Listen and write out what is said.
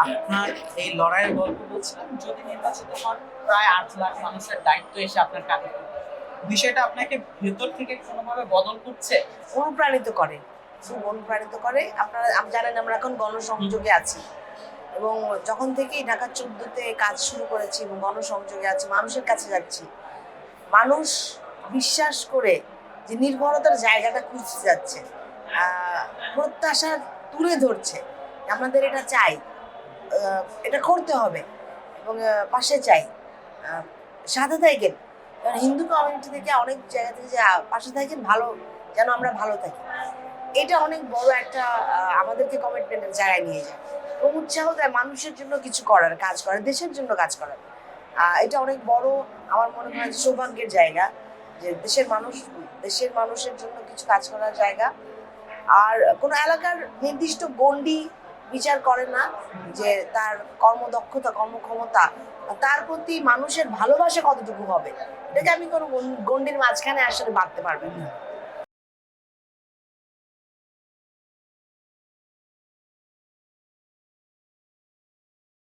আপনার এই লড়াইয়ের গল্প বলছিলাম, যদি নির্বাচিত হন প্রায় 8 লাখ মানুষের দায়িত্ব এসে আপনার কাঁধে পড়বে। বিষয়টা আপনাকে ভেতর থেকে কোনোভাবে বদল করছে? অনুপ্রাণিত করে, খুব অনুপ্রাণিত করে। আপনারা জানেন আমরা এখন গণসংযোগে আছি, এবং যখন থেকেই ঢাকা 14-তে কাজ শুরু করেছি এবং গণসংযোগে আছি, মানুষের কাছে যাচ্ছি, মানুষ বিশ্বাস করে যে নির্ভরতার জায়গাটা খুঁজতে যাচ্ছে, প্রত্যাশা তুলে ধরছে, আমাদের এটা চাই, এটা করতে হবে, এবং পাশে চাই, সাথে থাকেন। কারণ হিন্দু কমিউনিটি থেকে অনেক জায়গা থেকে যে পাশে থাকেন, ভালো যেন আমরা ভালো থাকি, এটা অনেক বড় একটা আমাদেরকে কমিটমেন্টের জায়গায় নিয়ে যায় এবং উৎসাহ দেয় মানুষের জন্য কিছু করার, কাজ করার, দেশের জন্য কাজ করার। এটা অনেক বড়, আমার মনে হয় যে সৌভাগ্যের জায়গা, যে দেশের মানুষের জন্য কিছু কাজ করার জায়গা। আর কোনো এলাকার নির্দিষ্ট গণ্ডি বিচার করে না, যে তার কর্মদক্ষতা, কর্মক্ষমতা, তার প্রতি মানুষের ভালোবাসা কতটুকু হবে, এটাকে আমি কোনো গণ্ডির মাঝখানে আসলে বাঁধতে পারবেন না।